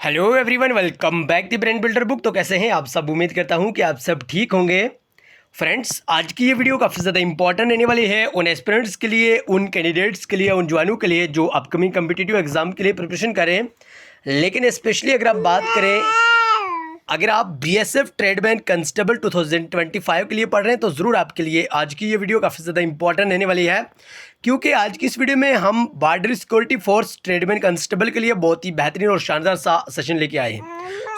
Hello everyone, welcome back the brain builder book. तो कैसे हैं आप सब? उम्मीद करता हूं कि आप सब ठीक होंगे। फ्रेंड्स, आज की ये वीडियो काफ़ी ज़्यादा इंपॉर्टेंट रहने वाली है उन एस्पिरेंट्स के लिए, उन कैंडिडेट्स के लिए, उन जवानों के लिए जो अपकमिंग कम्पिटिटिव एग्जाम के लिए प्रिपरेशन करें। लेकिन स्पेशली अगर आप बात करें, अगर आप बीएसएफ ट्रेडमैन कांस्टेबल 2025 के लिए पढ़ रहे हैं तो ज़रूर आपके लिए आज की ये वीडियो काफ़ी ज़्यादा इंपॉर्टेंट रहने वाली है, क्योंकि आज की इस वीडियो में हम border security force tradesman constable के लिए बहुत ही बेहतरीन और शानदार सा सेशन लेके आए हैं।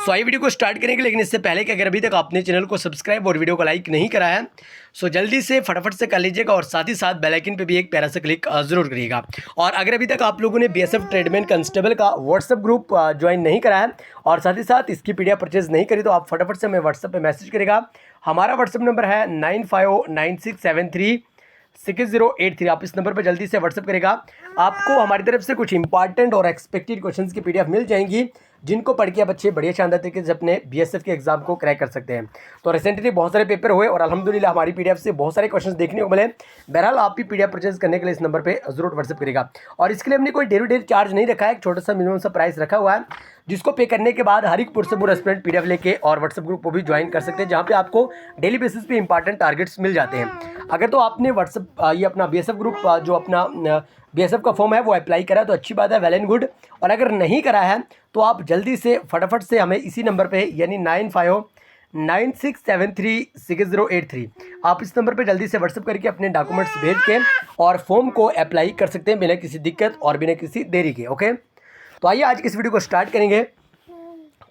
सो आइए वीडियो को स्टार्ट करेंगे, लेकिन इससे पहले कि अगर अभी तक आपने चैनल को सब्सक्राइब और वीडियो को लाइक नहीं करा है सो जल्दी से फटाफट से कर लीजिएगा, और साथ ही साथ बेल आइकन पे भी एक प्यारा सा क्लिक जरूर करिएगा। और अगर अभी तक आप लोगों ने बीएसएफ ट्रेडमैन कांस्टेबल का व्हाट्सएप ग्रुप ज्वाइन नहीं करा है और साथ ही साथ इसकी पीडीएफ परचेज नहीं करी, तो आप फटाफट से हमें व्हाट्सएप पे मैसेज करेगा। हमारा व्हाट्सएप नंबर है 9596736083। आप इस नंबर पर जल्दी से व्हाट्सएप करेगा। आपको हमारी तरफ से कुछ इंपॉर्टेंट और एक्सपेक्टेड क्वेश्चंस की पीडीएफ मिल जाएंगी, जिनको पढ़ के आप अच्छे बढ़िया शानदार तरीके से अपने बीएसएफ के एग्जाम को क्रैक कर सकते हैं। तो रिसेंटली बहुत सारे पेपर हुए और अल्हम्दुलिल्लाह हमारी पीडीएफ से बहुत सारे क्वेश्चंस देखने को मिले। बहरहाल आप भी पीडीएफ परचेज करने के लिए इस नंबर पे जरूर व्हाट्सएप करेगा। और इसके लिए हमने कोई डेली चार्ज नहीं रखा है, एक छोटा सा मिनिमम सा प्राइस रखा हुआ है, जिसको पे करने के बाद हर एक पुरसपुर एस्पिरेंट पीडीएफ लेके और व्हाट्सएप ग्रुप को भी ज्वाइन कर सकते हैं, जहाँ पे आपको डेली बेसिस पे इंपॉर्टेंट टारगेट्स मिल जाते हैं। अगर तो आपने व्हाट्सएप ये अपना बीएसएफ ग्रुप जो अपना बीएसएफ का फॉर्म है वो अप्लाई करा है तो अच्छी बात है, वेल एंड गुड। और अगर नहीं करा है तो आप जल्दी से फटाफट से हमें इसी नंबर पे यानी 9596736083 आप इस नंबर पे जल्दी से व्हाट्सएप करके अपने डॉक्यूमेंट्स भेज के और फॉर्म को अप्लाई कर सकते हैं बिना किसी दिक्कत और बिना किसी देरी के। ओके, तो आइए आज की इस वीडियो को स्टार्ट करेंगे।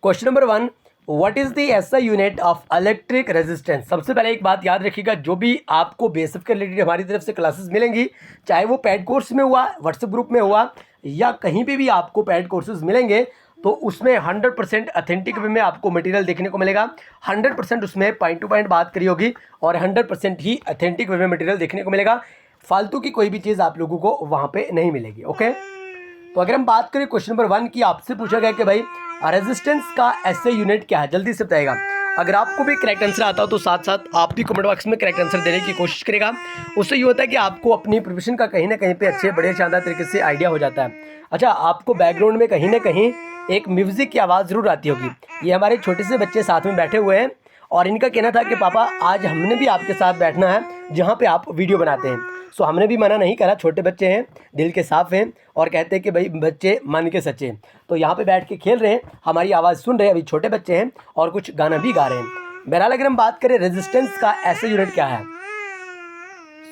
Question number 1, what is the SI unit of electric resistance. सबसे पहले एक बात याद रखिएगा, जो भी आपको बेसिक के रिलेटेड हमारी तरफ से क्लासेस मिलेंगी, चाहे वो पेड कोर्स में हुआ, व्हाट्सएप ग्रुप में हुआ या कहीं पे भी आपको पेड कोर्सेज मिलेंगे, तो उसमें 100% अथेंटिक वे में आपको मटेरियल देखने को मिलेगा। 100% उसमें पॉइंट टू पॉइंट बात करी होगी और 100% ही अथेंटिक वे में मटेरियल देखने को मिलेगा। फालतू की कोई भी चीज़ आप लोगों को वहाँ पे नहीं मिलेगी। ओके, तो अगर हम बात करें क्वेश्चन नंबर 1 की, आपसे पूछा गया कि भाई रेजिस्टेंस का एसआई यूनिट क्या है, जल्दी से बताएगा। अगर आपको भी करेक्ट आंसर आता हो तो साथ साथ आप भी कमेंट बॉक्स में करेक्ट आंसर देने की कोशिश करेगा। उससे ये होता है कि आपको अपनी प्रोफेशन का कहीं ना कहीं पे अच्छे बड़े शानदार तरीके से आइडिया हो जाता है। अच्छा, आपको बैकग्राउंड में कहीं ना कहीं एक म्यूज़िक की आवाज़ ज़रूर आती होगी। ये हमारे छोटे से बच्चे साथ में बैठे हुए हैं और इनका कहना था कि पापा आज हमने भी आपके साथ बैठना है जहाँ पे आप वीडियो बनाते हैं। सो हमने भी मना नहीं करा, छोटे बच्चे हैं, दिल के साफ़ हैं और कहते हैं कि भाई बच्चे मन के सच्चे हैं। तो यहाँ पे बैठ के खेल रहे हैं, हमारी आवाज़ सुन रहे हैं, अभी छोटे बच्चे हैं और कुछ गाना भी गा रहे हैं। बहरहाल अगर हम बात करें रेजिस्टेंस का एसआई यूनिट क्या है,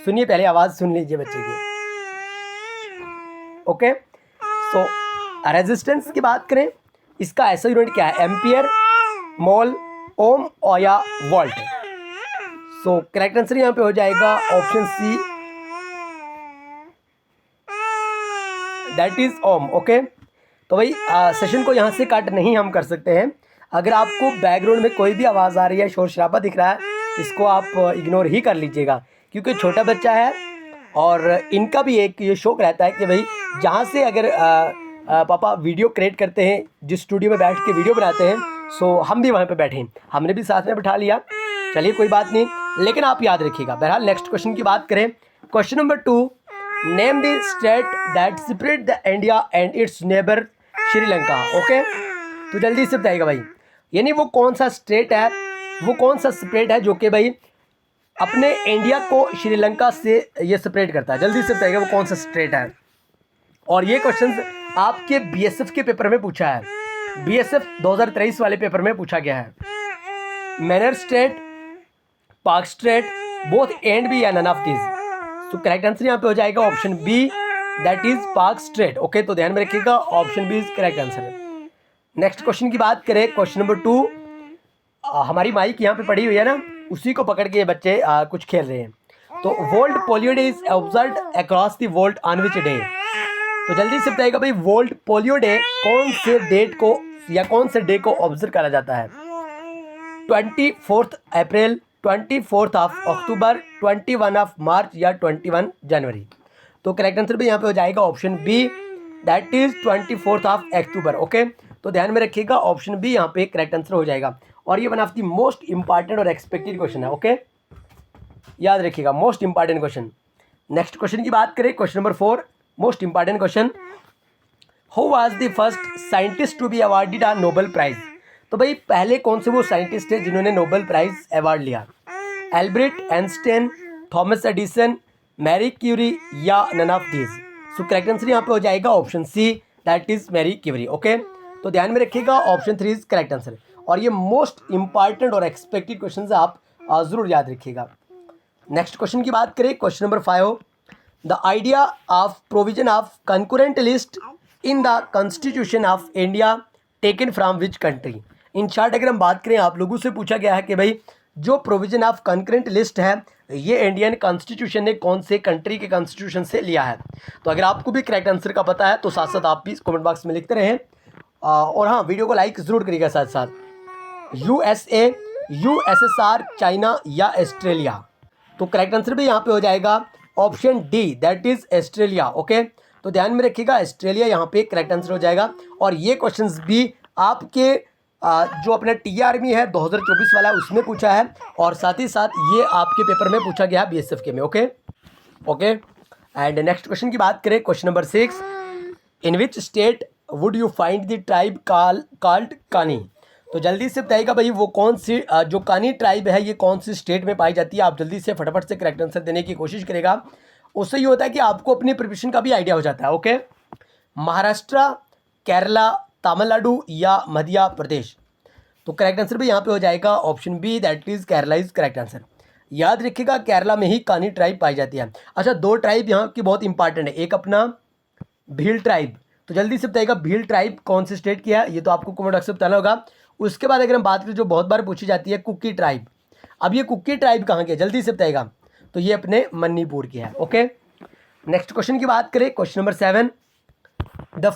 सुनिए, पहले आवाज़ सुन लीजिए बच्चे की। ओके, सो रेजिस्टेंस की बात करें, इसका एसआई यूनिट क्या है, एम्पियर, मोल, ओम और या वोल्ट। सो करेक्ट आंसर यहाँ पे हो जाएगा option C, that is ohm. Okay, तो भाई सेशन को यहाँ से कट नहीं हम कर सकते हैं। अगर आपको बैकग्राउंड में कोई भी आवाज़ आ रही है, शोर शराबा दिख रहा है, इसको आप इग्नोर ही कर लीजिएगा, क्योंकि छोटा बच्चा है और इनका भी एक ये शौक रहता है कि भाई जहाँ से अगर पापा वीडियो क्रिएट करते हैं, जिस स्टूडियो में बैठ के वीडियो बनाते हैं, सो हम भी वहाँ पे बैठे हैं, हमने भी साथ में बिठा लिया। चलिए कोई बात नहीं, लेकिन आप याद रखिएगा। बहरहाल नेक्स्ट क्वेश्चन की बात करें, question number 2, name the state that separate the India and it's neighbour Sri Lanka. Okay, तो जल्दी से बताइएगा भाई, यानी वो कौन सा स्टेट है, वो कौन सा स्टेट है जो कि भाई अपने इंडिया को श्रीलंका से ये सेपरेट करता है। जल्दी से बताइएगा वो कौन सा स्टेट है। और ये क्वेश्चन आपके बीएसएफ के पेपर में पूछा है, बीएसएफ 2023 वाले पेपर में पूछा गया है। Mannar strait, Palk strait, both and B या नन ऑफ दिस। तो करेक्ट आंसर यहाँ पे हो जाएगा option B, that is Palk strait. Okay, तो ध्यान में रखिएगा, option B is correct answer. Next question की बात करें, क्वेश्चन नंबर 2, हमारी माइक यहाँ पे पड़ी हुई है ना, उसी को पकड़ के ये बच्चे कुछ खेल रहे हैं। तो world polio day is observed across the world on which day. तो जल्दी से बताइएगा भाई, वर्ल्ड पोलियो डे कौन से डेट को या कौन से डे को ऑब्जर्व करा जाता है। 24 अप्रैल, 24 अक्टूबर, 21 मार्च या 21 जनवरी। तो करेक्ट आंसर भी यहाँ पे हो जाएगा option B, that is 24 October. Okay, तो ध्यान में रखिएगा, ऑप्शन बी यहाँ पे करेक्ट आंसर हो जाएगा। और ये one of the most important और एक्सपेक्टेड क्वेश्चन है। ओके, याद रखिएगा, most important question. Next question की बात करें, question number 4, most important question, who was the first scientist to be awarded a Nobel prize. तो भाई पहले कौन से वो साइंटिस्ट है जिन्होंने नोबेल प्राइज अवार्ड लिया। Albert Einstein, Thomas Edison, Marie Curie या none of this. So correct answer यहाँ पे हो जाएगा option C, that is Marie Curie. Okay, तो ध्यान में रखिएगा ऑप्शन 3 इज करेक्ट आंसर। और ये मोस्ट इंपॉर्टेंट और एक्सपेक्टेड क्वेश्चन आप जरूर याद रखिएगा। नेक्स्ट क्वेश्चन की बात करें, question number 5, the idea of provision of concurrent list in the constitution of India taken from which country. In short अगर हम बात करें, आप लोगों से पूछा गया है कि भाई जो प्रोविजन ऑफ कंकरेंट लिस्ट है ये इंडियन कॉन्स्टिट्यूशन ने कौन से कंट्री के कॉन्स्टिट्यूशन से लिया है। तो अगर आपको भी करेक्ट आंसर का पता है तो साथ साथ आप भी कमेंट बॉक्स में लिखते रहें। और हाँ, वीडियो को लाइक ज़रूर करिएगा साथ साथ। USA, USSR, चाइना या ऑस्ट्रेलिया। तो करेक्ट आंसर भी यहाँ पे हो जाएगा option D, that is Australia. Okay, तो ध्यान में रखिएगा ऑस्ट्रेलिया यहाँ पे करेक्ट आंसर हो जाएगा। और ये क्वेश्चंस भी आपके जो अपना TRME है 2024 वाला उसमें पूछा है, और साथ ही साथ ये आपके पेपर में पूछा गया BSF के में। Okay okay, and next question की बात करें, question number 6, in which state would you find the tribe called कानी। तो जल्दी से बताइएगा भाई वो कौन सी जो कानी ट्राइब है ये कौन सी स्टेट में पाई जाती है। आप जल्दी से फटाफट से करेक्ट आंसर देने की कोशिश करेगा, उससे ये होता है कि आपको अपनी प्रिपरेशन का भी आइडिया हो जाता है। ओके, महाराष्ट्र, केरला, तमिलनाडु या मध्य प्रदेश। तो करेक्ट आंसर भी यहाँ पे हो जाएगा option B, that is Kerala is correct answer. याद रखिएगा केरला में ही कानी ट्राइब पाई जाती है। अच्छा, 2 ट्राइब यहाँ की बहुत इंपॉर्टेंट है, एक अपना भील ट्राइब। तो जल्दी से बताइएगा भील ट्राइब कौन से स्टेट की है, ये तो आपको कमेंट बॉक्स में बताना होगा। उसके बाद अगर हम बात करें जो बहुत बार पूछी जाती है कुकी ट्राइब, अब ये कुकी ट्राइब कहाँ की है जल्दी से बताइएगा। तो ये अपने मणिपुर की है। ओके, नेक्स्ट क्वेश्चन की बात करें, question number 7, the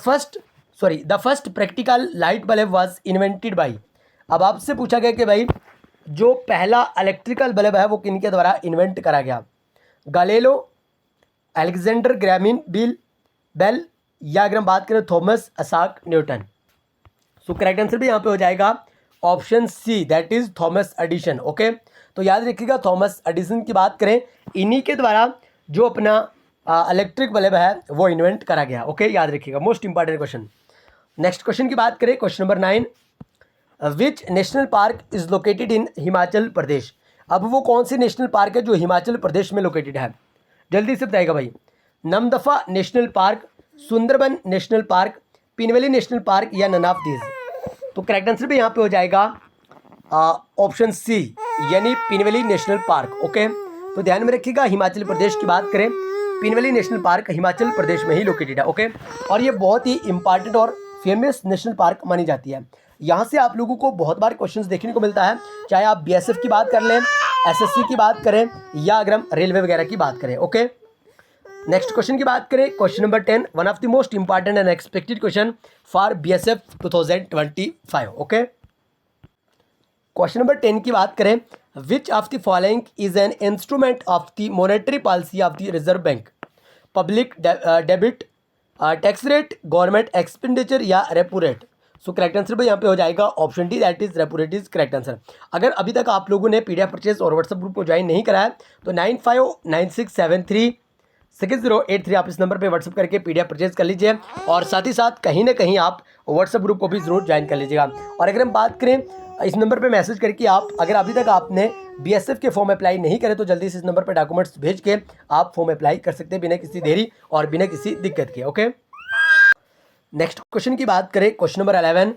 first practical light bulb was invented by. अब आपसे पूछा गया कि भाई जो पहला इलेक्ट्रिकल बल्ब है वो किनके द्वारा इन्वेंट करा गया। गैलीलियो, अलेक्जेंडर ग्रैमिन बेल या अगर हम बात करें Thomas Isaac Newton. So correct answer भी यहाँ पे हो जाएगा option C, that is Thomas Edison. Okay, तो याद रखिएगा थॉमस एडिसन की बात करें, इन्हीं के द्वारा जो अपना इलेक्ट्रिक बल्ब है वो इन्वेंट करा गया। ओके, याद रखिएगा, most important question. Next question की बात करें, question number 9, which national park is located in Himachal Pradesh. अब वो कौन सी नेशनल पार्क है जो हिमाचल प्रदेश में लोकेटेड है, जल्दी से बताइएगा भाई। Namdapha national park, Sundarban national park, pin valley national park या नन ऑफ दिस। तो करेक्ट आंसर भी यहाँ पे हो जाएगा ऑप्शन सी, यानी पिनवली नेशनल पार्क। ओके, तो ध्यान में रखिएगा हिमाचल प्रदेश की बात करें, पिनवली नेशनल पार्क हिमाचल प्रदेश में ही लोकेटेड है। ओके, और ये बहुत ही इंपॉर्टेंट और फेमस नेशनल पार्क मानी जाती है। यहाँ से आप लोगों को बहुत बार क्वेश्चंस देखने को मिलता है, चाहे आप BSF की बात कर लें, SSC की बात करें या अगर हम रेलवे वगैरह की बात करें। ओके, नेक्स्ट क्वेश्चन की बात करें, question number 10, one of the most important and expected question for BSF 2025। Okay, question number 10 की बात करें, which of the following is an instrument of the monetary policy of the reserve bank. Public debit, tax rate, government expenditure या repo rate. So correct answer भी यहाँ पे हो जाएगा option D, that is repo rate is correct answer. अगर अभी तक आप लोगों ने PDF परचेज और व्हाट्सएप ग्रुप को ज्वाइन नहीं करा है तो 9596736083 आप इस नंबर पे व्हाट्सएप करके PDF परचेज कर लीजिए, और साथ ही साथ कहीं ना कहीं आप व्हाट्सएप ग्रुप को भी जरूर ज्वाइन कर लीजिएगा। और अगर हम बात करें इस नंबर पे मैसेज करके आप अगर अभी तक आपने BSF के फॉर्म अप्लाई नहीं करे तो जल्दी से इस नंबर पर डॉक्यूमेंट्स भेज के आप फॉर्म अप्लाई कर सकते हैं बिना किसी देरी और बिना किसी दिक्कत के। ओके, नेक्स्ट क्वेश्चन की बात करें, question number 11,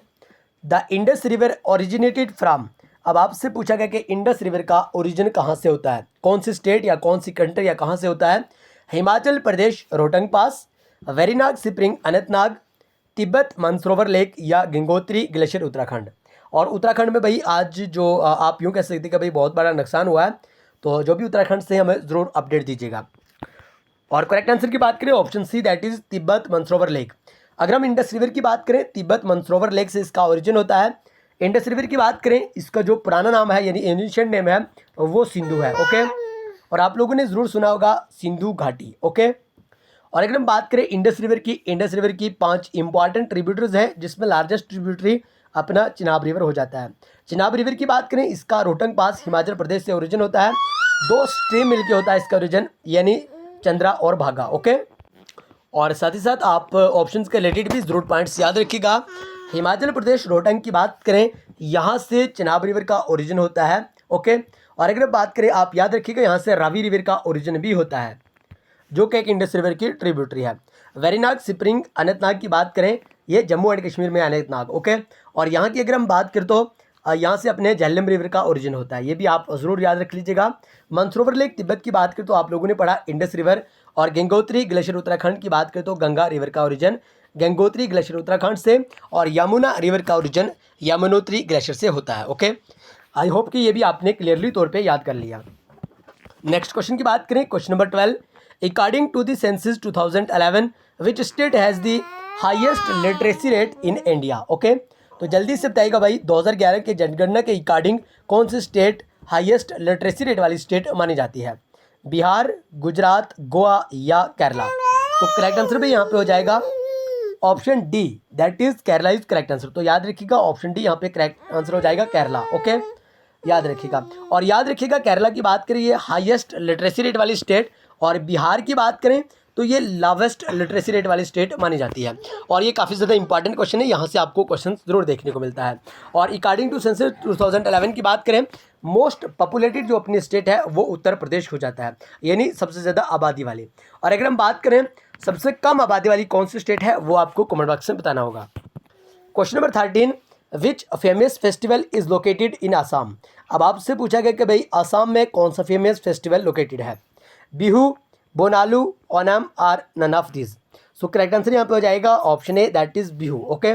the Indus river originated from. अब आपसे पूछा गया कि इंडस रिवर का ओरिजिन कहाँ से होता है, कौन सी स्टेट या कौन सी कंट्री या कहाँ से होता है। हिमाचल प्रदेश रोहतंग पास, वेरीनाग स्प्रिंग अनंतनाग, तिब्बत मानसरोवर लेक या गंगोत्री ग्लेशियर उत्तराखंड। और उत्तराखंड में भाई आज जो आप यूँ कह सकते हैं कि भाई बहुत बड़ा नुकसान हुआ है, तो जो भी उत्तराखंड से हमें ज़रूर अपडेट दीजिएगा। और करेक्ट आंसर की बात करें option C, that is Tibet Mansarovar lake. अगर हम इंडस रिवर की बात करें, तिब्बत मानसरोवर लेक से इसका ओरिजिन होता है। इंडस रिवर की बात करें, इसका जो पुराना नाम है यानी एंशिएंट नेम है वो सिंधु है। ओके, और आप लोगों ने ज़रूर सुना होगा सिंधु घाटी। ओके, और अगर हम बात करें इंडस रिवर की 5 इंपॉर्टेंट ट्रिब्यूटरीज हैं जिसमें लार्जेस्ट ट्रिब्यूटरी अपना चिनाब रिवर हो जाता है। चिनाब रिवर की बात करें, इसका रोहतंग पास हिमाचल प्रदेश से ओरिजिन होता है। 2 स्ट्रीम मिलके होता है इसका ओरिजिन, यानी चंद्रा और भागा। ओके, और साथ ही साथ आप ऑप्शंस के रिलेटेड भी जरूर पॉइंट्स याद रखिएगा। हिमाचल प्रदेश रोहतांग की बात करें, यहाँ से चिनाब रिवर का ओरिजिन होता है। ओके, और अगर बात करें, आप याद रखिएगा, यहाँ से रावी रिवर का ओरिजिन भी होता है, जो कि एक इंडस रिवर की ट्रिब्यूटरी है। वेरीनाग स्प्रिंग अनंतनाग की बात करें, ये जम्मू एंड कश्मीर में अनंतनाग। ओके, और यहाँ की अगर हम बात करें तो यहाँ से अपने झेलम रिवर का ओरिजिन होता है, ये भी आप ज़रूर याद रख लीजिएगा। मंसरोवर लेक तिब्बत की बात करें तो आप लोगों ने पढ़ा इंडस रिवर। और गंगोत्री ग्लेशियर उत्तराखंड की बात करें तो गंगा रिवर का ओरिजिन गंगोत्री ग्लेशियर उत्तराखंड से, और यमुना रिवर का ओरिजिन यमुनोत्री ग्लेशियर से होता है। ओके, आई होप कि ये भी आपने क्लियरली तौर पे याद कर लिया। नेक्स्ट क्वेश्चन की बात करें, question number 12, according to the census 2011 which state has the highest literacy rate in India. Okay, तो जल्दी से बताइएगा भाई, 2011 के जनगणना के अकॉर्डिंग कौन सी स्टेट हाईएस्ट लिटरेसी रेट वाली स्टेट मानी जाती है? बिहार, गुजरात, गोवा या केरला? तो करेक्ट आंसर भी यहाँ पे हो जाएगा option D, that is Kerala is correct answer. तो याद रखिएगा ऑप्शन डी यहाँ पे करेक्ट आंसर हो जाएगा, केरला। ओके, याद रखिएगा। और याद रखिएगा केरला की बात करें, ये हाईएस्ट लिटरेसी रेट वाली स्टेट, और बिहार की बात करें तो ये लावेस्ट लिटरेसी रेट वाली स्टेट मानी जाती है। और ये काफ़ी ज़्यादा इंपॉर्टेंट क्वेश्चन है, यहाँ से आपको क्वेश्चन जरूर देखने को मिलता है। और अकॉर्डिंग टू सेंसस 2011 की बात करें, मोस्ट पॉपुलेटेड जो अपनी स्टेट है वो उत्तर प्रदेश हो जाता है, यानी सबसे ज़्यादा आबादी वाली। और अगर हम बात करें सबसे कम आबादी वाली कौन सी स्टेट है, वो आपको कमेंट बॉक्स में बताना होगा। Question number 13, which famous festival is located इन आसाम? अब आपसे पूछा गया कि भाई आसाम में कौन सा फेमस फेस्टिवल लोकेटेड है? बिहू, बोनालू, ओनम और none of this? So correct answer यहाँ पे हो जाएगा option A, that is Bihu. Okay,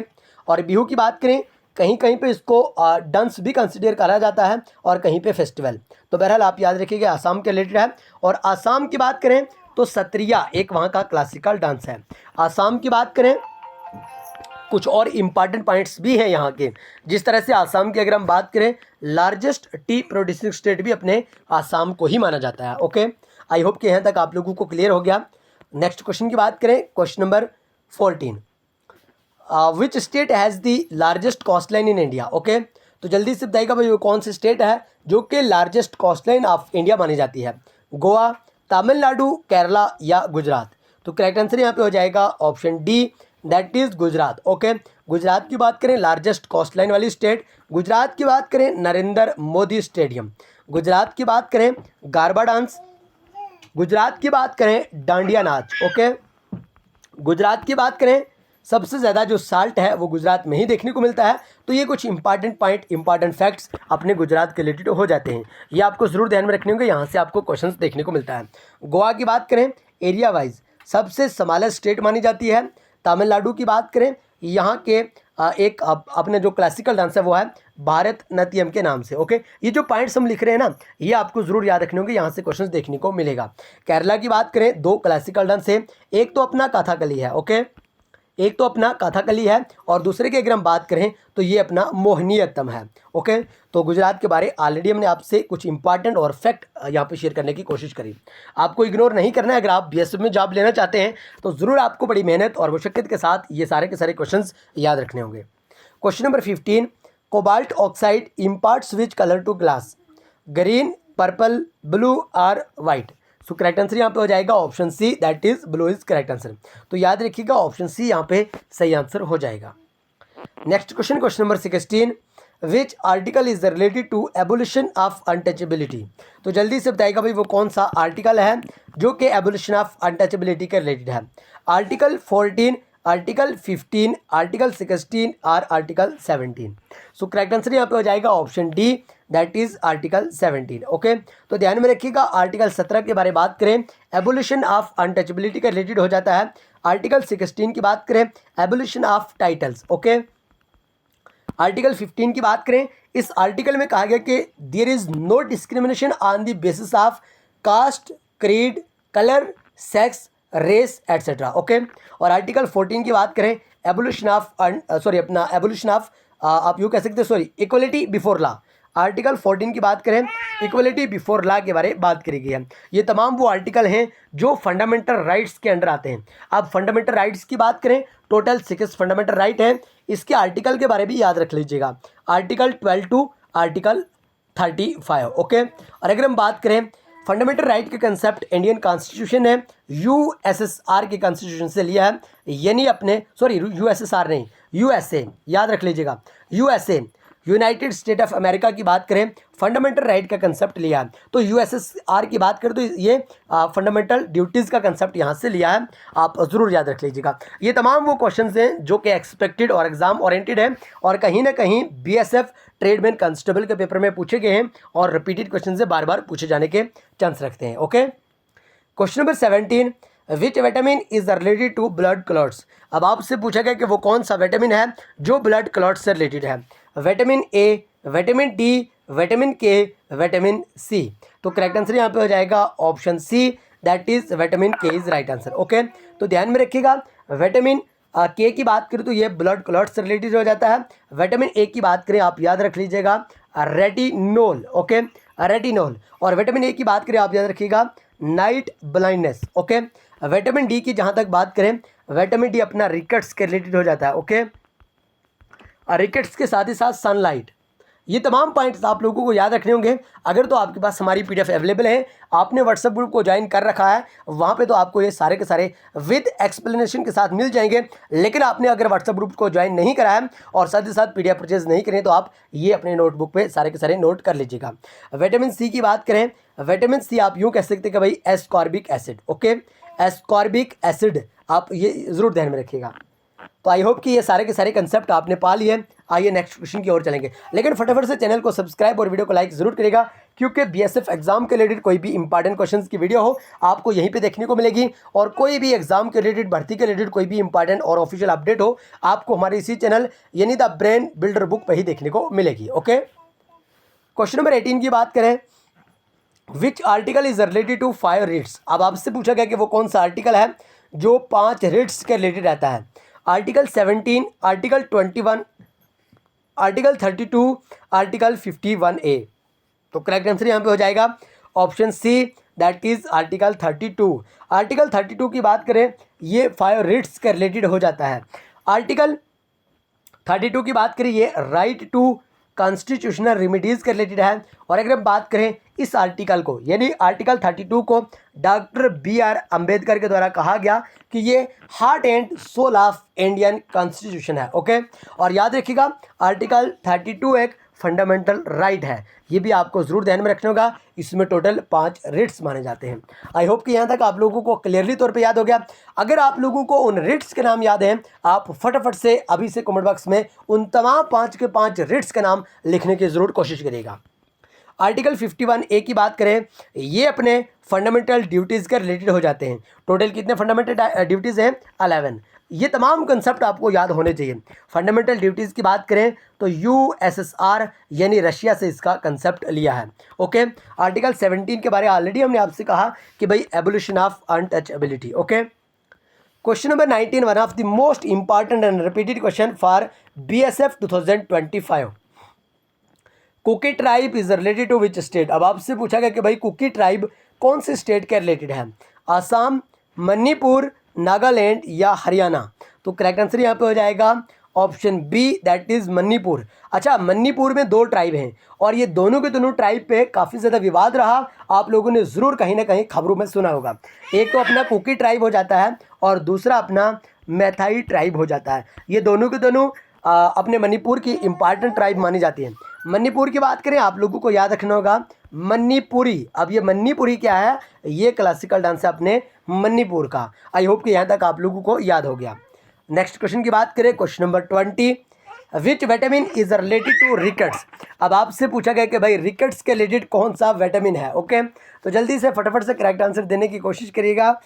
और बिहू की बात करें, कहीं कहीं पे इसको डांस भी कंसिडर करा जाता है और कहीं पे फेस्टिवल। तो बहरहाल आप याद रखिएगा आसाम के रिलेटेड है। और आसाम की बात करें तो सत्रिया एक वहाँ का क्लासिकल डांस है। आसाम की बात करें, कुछ और इम्पॉर्टेंट पॉइंट्स भी हैं यहाँ के, जिस तरह से आसाम की अगर हम बात करें, लार्जेस्ट टी प्रोड्यूसिंग स्टेट भी अपने आसाम को ही माना जाता है। ओके, आई होप कि यहाँ तक आप लोगों को क्लियर हो गया। नेक्स्ट क्वेश्चन की बात करें, question number 14, which state has the largest coastline in India? Okay, तो जल्दी से बताइएगा भाई वो कौन सी स्टेट है जो कि largest coastline of India मानी जाती है? गोवा, तमिलनाडु, केरला या गुजरात? तो करेक्ट आंसर यहाँ पे हो जाएगा option D, that is Gujarat. Okay, Gujarat की बात करें लार्जेस्ट कोस्ट लाइन वाली स्टेट, गुजरात की बात करें नरेंद्र मोदी स्टेडियम, गुजरात की बात करें गारबा डांस, गुजरात की बात करें डांडिया नाच। ओके, गुजरात की बात करें सबसे ज़्यादा जो साल्ट है वो गुजरात में ही देखने को मिलता है। तो ये कुछ इंपॉर्टेंट पॉइंट, इंपॉर्टेंट फैक्ट्स अपने गुजरात के रिलेटेड हो जाते हैं, ये आपको ज़रूर ध्यान में रखने होंगे, यहाँ से आपको क्वेश्चंस देखने को मिलता है। गोवा की बात करें एरिया वाइज सबसे स्मॉलेस्ट स्टेट मानी जाती है। तमिलनाडु की बात करें, यहाँ के एक अपने जो क्लासिकल डांस है वो है भारतनाट्यम के नाम से। ओके, ये जो पॉइंट्स हम लिख रहे हैं ना, ये आपको जरूर याद रखने होंगे, यहाँ से क्वेश्चंस देखने को मिलेगा। केरला की बात करें, दो क्लासिकल डांस है, एक तो अपना कथकली है। ओके, एक तो अपना कथकली है, और दूसरे की अगर हम बात करें तो ये अपना मोहिनीअट्टम है। ओके, तो गुजरात के बारे ऑलरेडी हमने आपसे कुछ इंपॉर्टेंट और फैक्ट यहाँ पे शेयर करने की कोशिश करी, आपको इग्नोर नहीं करना है। अगर आप बीएसएफ में जॉब लेना चाहते हैं तो ज़रूर आपको बड़ी मेहनत और मुशक्कत के साथ ये सारे के सारे क्वेश्चंस याद रखने होंगे। Question number 15, cobalt oxide imparts which colour to glass? Green, purple, blue और वाइट? सो करेक्ट आंसर यहाँ पे हो जाएगा option C, that is blue is correct answer. तो याद रखिएगा ऑप्शन सी यहाँ पे सही आंसर हो जाएगा। Next question, question number 16, which article is related to abolition of untouchability? तो जल्दी से बताइएगा भाई वो कौन सा आर्टिकल है जो कि एबोलिशन ऑफ अनटचेबिलिटी के रिलेटेड है? आर्टिकल 14, आर्टिकल 15, आर्टिकल 16 और आर्टिकल 17? सो करेक्ट आंसर यहाँ पे हो जाएगा option D, that is article 17। Okay, तो ध्यान में रखिएगा आर्टिकल 17 के बारे में बात करें, एबोलिशन ऑफ अनटचेबिलिटी का रिलेटेड हो जाता है। आर्टिकल 16 की बात करें, abolition of titles. Okay, article 15 की बात करें, इस आर्टिकल में कहा गया कि there is no discrimination on the basis of caste, creed, colour, sex, race etcetera. Okay, और आर्टिकल 14 की बात करें, एबोलिशन ऑफ एबोलिशन ऑफ आप यूँ कह सकते हैं इक्वलिटी बिफोर लॉ। आर्टिकल 14 की बात करें, इक्वलिटी बिफोर लॉ के बारे में बात करी गई है। ये तमाम वो आर्टिकल हैं जो फंडामेंटल राइट्स के अंडर आते हैं। अब फंडामेंटल राइट्स की बात करें, टोटल 6 फंडामेंटल राइट हैं, इसके आर्टिकल के बारे में भी याद रख लीजिएगा, आर्टिकल 12 टू आर्टिकल 35। ओके, और अगर हम बात करें फंडामेंटल राइट के कंसेप्ट इंडियन कॉन्स्टिट्यूशन है यूएसएसआर के कॉन्स्टिट्यूशन से लिया है, यानी अपने यूएसएसआर नहीं, यूएसए, याद रख लीजिएगा, USA United state of America की बात करें, फंडामेंटल राइट का कंसेप्ट लिया है। तो यूएसएसआर की बात करें तो ये फंडामेंटल ड्यूटीज़ का कंसेप्ट यहाँ से लिया है, आप ज़रूर याद रख लीजिएगा। ये तमाम वो क्वेश्चंस हैं जो कि एक्सपेक्टेड और एग्जाम ओरिएंटेड है और कहीं ना कहीं बीएसएफ ट्रेडमैन कांस्टेबल के पेपर में पूछे गए हैं और रिपीटेड क्वेश्चन से बार बार पूछे जाने के चांस रखते हैं। Okay, question number 17, which vitamin is related to blood clots. अब आपसे पूछा गया कि वो कौन सा विटामिन है जो ब्लड क्लॉट से रिलेटेड है। Vitamin A, vitamin D, vitamin K, vitamin C. तो करेक्ट आंसर यहाँ पे हो जाएगा option C, that is vitamin K is right answer. Okay, तो ध्यान में रखिएगा, विटामिन के की बात करें तो ये ब्लड क्लॉट से रिलेटेड हो जाता है। विटामिन ए की बात करें आप याद रख लीजिएगा रेटिनोल। Okay, retinol. और विटामिन ए की बात करें आप याद रखिएगा night blindness. Okay, vitamin D की जहाँ तक बात करें, विटामिन डी अपना रिकेट्स के रिलेटेड हो जाता है। ओके, रिकेट्स के साथ ही साथ सनलाइट। ये तमाम पॉइंट्स आप लोगों को याद रखने होंगे। अगर तो आपके पास हमारी पीडीएफ अवेलेबल है, आपने व्हाट्सएप ग्रुप को ज्वाइन कर रखा है, वहाँ पे तो आपको ये सारे के सारे विद एक्सप्लेनेशन के साथ मिल जाएंगे। लेकिन आपने अगर व्हाट्सएप ग्रुप को ज्वाइन नहीं करा है और साथ ही साथ पीडीएफ परचेज नहीं करें तो आप ये अपने नोटबुक पे सारे के सारे नोट कर लीजिएगा। विटामिन सी की बात करें, विटामिन सी आप यूँ कह सकते हैं कि भाई ascorbic acid. Okay, ascorbic acid आप ये ज़रूर ध्यान में रखिएगा। तो आई होप कि ये सारे के सारे कंसेप्ट आपने पा लिए। आइए नेक्स्ट क्वेश्चन की ओर चलेंगे, लेकिन फटाफट से चैनल को सब्सक्राइब और वीडियो को लाइक जरूर करेगा, क्योंकि बीएसएफ एग्जाम के रिलेटेड कोई भी इंपॉर्टेंट क्वेश्चंस की वीडियो हो आपको यहीं पे देखने को मिलेगी, और कोई भी एग्जाम के रिलेटेड, भर्ती के रिलेटेड कोई भी इंपॉर्टेंट और ऑफिशियल अपडेट हो आपको हमारे इसी चैनल यानी द ब्रेन बिल्डर बुक पर ही देखने को मिलेगी। ओके, क्वेश्चन नंबर 18 की बात करें, which article is related to 5 writs. अब आपसे पूछा गया कि वो कौन सा आर्टिकल है जो 5 रिट्स के रिलेटेड रहता है। Article 17, article 21, article 32, article 51A। तो करेक्ट आंसर यहाँ पे हो जाएगा option C, that is article 32। Article 32 की बात करें, ये 5 रिट्स के रिलेटेड हो जाता है। आर्टिकल 32 की बात करें, ये राइट टू कॉन्स्टिट्यूशनल रेमिडीज़ के रिलेटेड है। और अगर हम बात करें इस आर्टिकल को, यानी आर्टिकल 32 को डॉक्टर BR अम्बेडकर के द्वारा कहा गया कि ये heart and soul of Indian constitution है। ओके, और याद रखिएगा आर्टिकल 32 एक फंडामेंटल राइट है, ये भी आपको ज़रूर ध्यान में रखना होगा। इसमें टोटल 5 रिट्स माने जाते हैं। आई होप कि यहाँ तक आप लोगों को क्लियरली तौर पे याद हो गया। अगर आप लोगों को उन रिट्स के नाम याद हैं, आप फटाफट से अभी से कमेंट बॉक्स में उन तमाम 5 के 5 रिट्स के नाम लिखने की ज़रूर कोशिश करिएगा। आर्टिकल 51A की बात करें, ये अपने फंडामेंटल ड्यूटीज़ के रिलेटेड हो जाते हैं। टोटल कितने फंडामेंटल ड्यूटीज़ हैं? 11। ये तमाम कंसेप्ट आपको याद होने चाहिए। फंडामेंटल ड्यूटीज़ की बात करें तो यूएसएसआर यानी रशिया से इसका कंसेप्ट लिया है। ओके, आर्टिकल 17 के बारे में ऑलरेडी हमने आपसे कहा कि भाई abolition of untouchability. Okay, question number 19, one of the most important and repeated question for BSF 2025। Kuki tribe is related to which state. अब आपसे पूछा गया कि भाई कुकी ट्राइब कौन से स्टेट के रिलेटेड है? आसाम, मणिपुर, नागालैंड या हरियाणा। तो करेक्ट आंसर यहाँ पे हो जाएगा option B, that is Manipur. अच्छा, मणिपुर में 2 ट्राइब हैं और ये दोनों के दोनों ट्राइब पे काफ़ी ज़्यादा विवाद रहा। आप लोगों ने ज़रूर कहीं ना कहीं खबरों में सुना होगा। एक तो अपना कुकी ट्राइब हो जाता है और दूसरा अपना मैथाई ट्राइब हो जाता है। ये दोनों के दोनों अपने मणिपुर की इंपॉर्टेंट ट्राइब मानी जाती है। मणिपुर की बात करें, आप लोगों को याद रखना होगा मणिपुरी। अब ये मणिपुरी क्या है? ये क्लासिकल डांस है अपने मणिपुर का। आई होप कि यहाँ तक आप लोगों को याद हो गया। नेक्स्ट क्वेश्चन की बात करें, question number 20, which vitamin is related to rickets. अब आपसे पूछा गया कि भाई रिकेट्स के रिलेटेड कौन सा विटामिन है। ओके, तो जल्दी से फटाफट से करेक्ट आंसर देने की कोशिश करिएगा।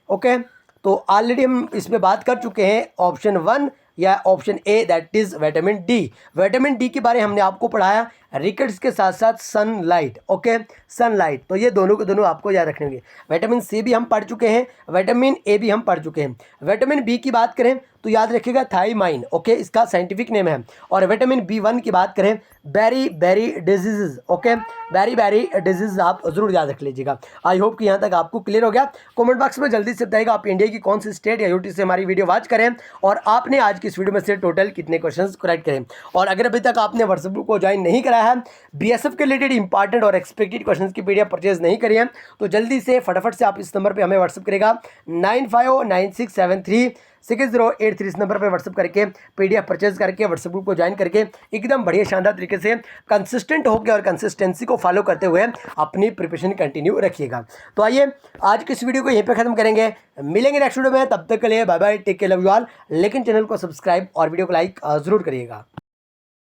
ओके, तो ऑलरेडी हम इस पर बात कर चुके हैं, ऑप्शन 1 या option A, that is vitamin D. Vitamin D के बारे हमने आपको पढ़ाया, रिकेट्स के साथ साथ सनलाइट। ओके, सनलाइट, तो ये दोनों के दोनों आपको याद रखने होंगे। विटामिन सी भी हम पढ़ चुके हैं, विटामिन ए भी हम पढ़ चुके हैं। विटामिन बी की बात करें तो याद रखिएगा थाइमाइन, ओके, इसका साइंटिफिक नेम है। और विटामिन B1 की बात करें, beri beri disease, okay, beri beri disease आप जरूर याद रख लीजिएगा। आई होप कि यहाँ तक आपको क्लियर हो गया। कमेंट बॉक्स में जल्दी से बताइएगा आप इंडिया की कौन सी स्टेट या यूटी से हमारी वीडियो वॉच करें और आपने आज की इस वीडियो में से टोटल कितने क्वेश्चंस करेक्ट करें। और अगर अभी तक आपने व्हाट्सएप ग्रुप को ज्वाइन नहीं कराया है, बीएसएफ के रिलेटेड इंपॉर्टेंट और एक्सपेक्टेड क्वेश्चंस की पीडीएफ परचेज नहीं करी है, तो जल्दी से फटाफट से आप इस नंबर पर हमें व्हाट्सएप करेगा 9596736083। इस नंबर पर व्हाट्सएप करके पीडीएफ परचेज करके व्हाट्सएप ग्रुप को ज्वाइन करके एकदम बढ़िया शानदार तरीके से कंसिस्टेंट होकर और कंसिस्टेंसी को फॉलो करते हुए अपनी प्रिपरेशन कंटिन्यू रखिएगा। तो आइए आज की इस वीडियो को यहीं पे खत्म करेंगे, मिलेंगे नेक्स्ट वीडियो में, तब तक के लिए bye bye, take care, love you all. लेकिन चैनल को सब्सक्राइब और वीडियो को लाइक जरूर करिएगा।